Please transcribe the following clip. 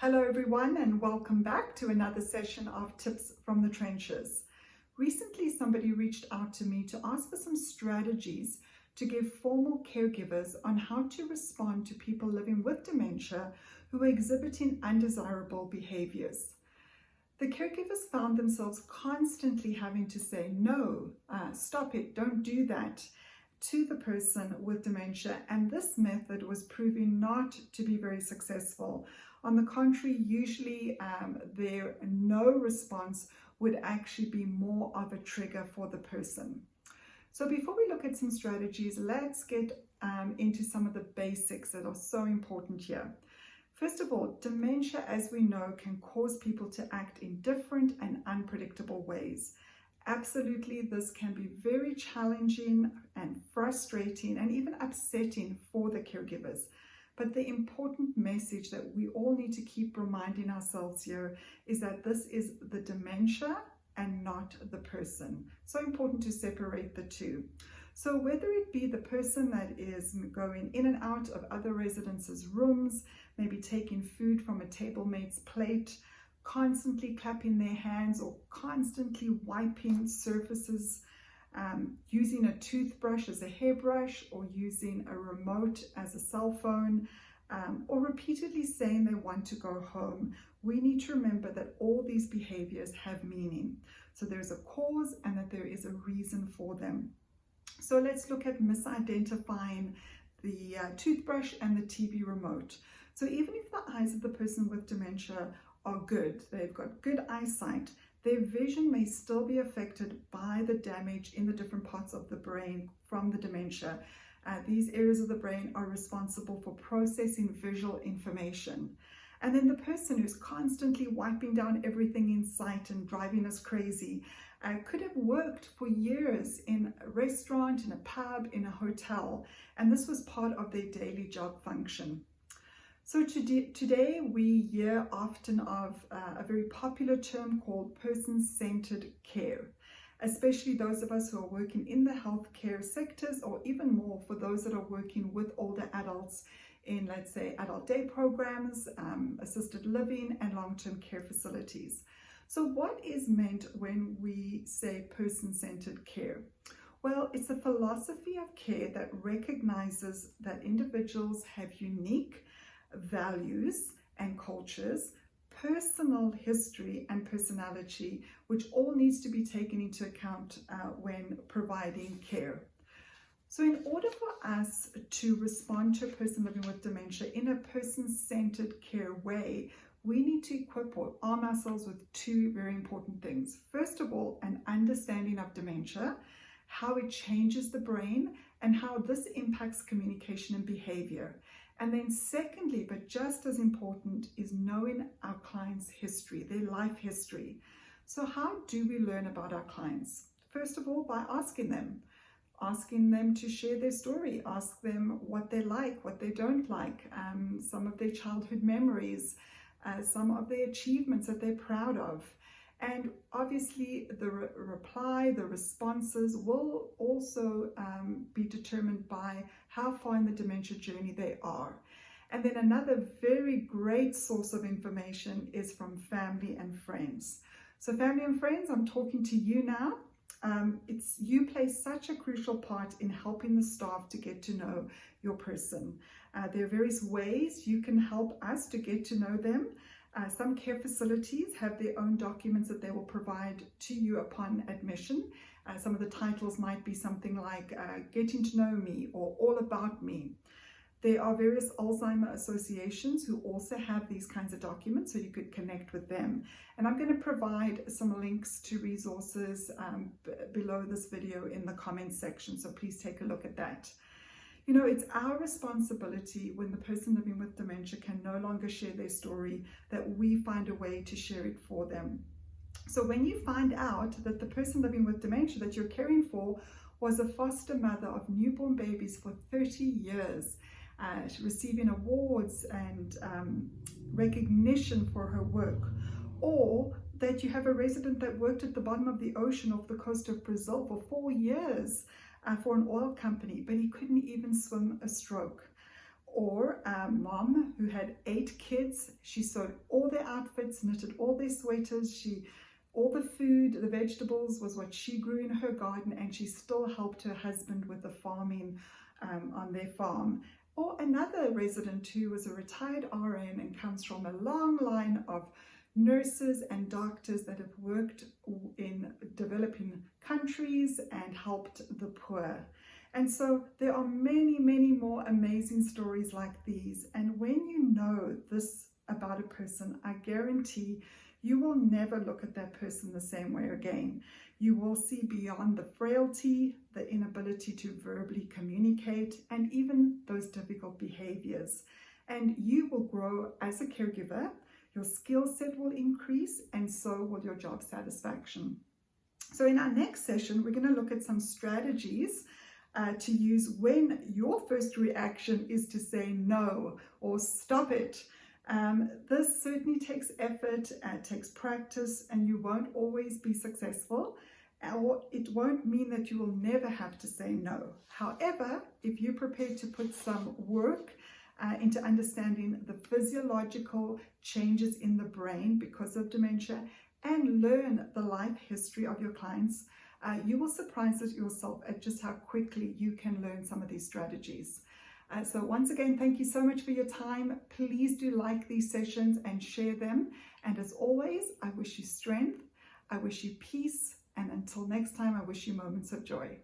Hello everyone, and welcome back to another session of Tips from the Trenches. Recently somebody reached out to me to ask for some strategies to give formal caregivers on how to respond to people living with dementia who are exhibiting undesirable behaviours. The caregivers found themselves constantly having to say, no, stop it, don't do that, to the person with dementia, and this method was proving not to be very successful. On the contrary, usually their no response would actually be more of a trigger for the person. So before we look at some strategies, let's get into some of the basics that are so important here. First of all, dementia, as we know, can cause people to act in different and unpredictable ways. Absolutely, this can be very challenging and frustrating and even upsetting for the caregivers. But the important message that we all need to keep reminding ourselves here is that this is the dementia and not the person. So important to separate the two. So whether it be the person that is going in and out of other residents' rooms, maybe taking food from a table mate's plate, constantly clapping their hands or constantly wiping surfaces, using a toothbrush as a hairbrush or using a remote as a cell phone, or repeatedly saying they want to go home, we need to remember that all these behaviors have meaning. So there's a cause and that there is a reason for them. So let's look at misidentifying the toothbrush and the TV remote. So even if the eyes of the person with dementia are good, they've got good eyesight, their vision may still be affected by the damage in the different parts of the brain from the dementia. These areas of the brain are responsible for processing visual information. And then the person who's constantly wiping down everything in sight and driving us crazy could have worked for years in a restaurant, in a pub, in a hotel, and this was part of their daily job function. So today we hear often of a very popular term called person-centered care, especially those of us who are working in the healthcare sectors, or even more for those that are working with older adults in, let's say, adult day programs, assisted living and long-term care facilities. So what is meant when we say person-centered care? Well, it's a philosophy of care that recognizes that individuals have unique values and cultures, personal history and personality, which all needs to be taken into account when providing care. So in order for us to respond to a person living with dementia in a person-centered care way, we need to equip or arm ourselves with two very important things. First of all, an understanding of dementia, how it changes the brain and how this impacts communication and behavior. And then secondly, but just as important, is knowing our client's history, their life history. So how do we learn about our clients? First of all, by asking them to share their story, ask them what they like, what they don't like, some of their childhood memories, some of their achievements that they're proud of. And obviously the reply, the responses will also be determined by how far in the dementia journey they are. And then another very great source of information is from family and friends. So family and friends, I'm talking to you now. You play such a crucial part in helping the staff to get to know your person. There are various ways you can help us to get to know them. Some care facilities have their own documents that they will provide to you upon admission. Some of the titles might be something like Getting to Know Me or All About Me. There are various Alzheimer associations who also have these kinds of documents, so you could connect with them. And I'm going to provide some links to resources below this video in the comments section, so please take a look at that. You know, it's our responsibility when the person living with dementia can no longer share their story that we find a way to share it for them. So when you find out that the person living with dementia that you're caring for was a foster mother of newborn babies for 30 years, receiving awards and recognition for her work, or that you have a resident that worked at the bottom of the ocean off the coast of Brazil for 4 years for an oil company, but he couldn't even swim a stroke. Or a mom who had 8 kids. She sewed all their outfits, knitted all their sweaters, all the food, the vegetables was what she grew in her garden, and she still helped her husband with the farming on their farm. Or another resident who was a retired RN and comes from a long line of nurses and doctors that have worked in developing countries and helped the poor. And so there are many, many more amazing stories like these. And when you know this about a person, I guarantee you will never look at that person the same way again. You will see beyond the frailty, the inability to verbally communicate, and even those difficult behaviors. And you will grow as a caregiver, your skill set will increase, and so will your job satisfaction. So in our next session, we're going to look at some strategies to use when your first reaction is to say no or stop it. This certainly takes effort, takes practice, and you won't always be successful, or it won't mean that you will never have to say no. However, if you're prepared to put some work into understanding the physiological changes in the brain because of dementia and learn the life history of your clients, you will surprise yourself at just how quickly you can learn some of these strategies. So once again, thank you so much for your time. Please do like these sessions and share them. And as always, I wish you strength, I wish you peace, and until next time, I wish you moments of joy.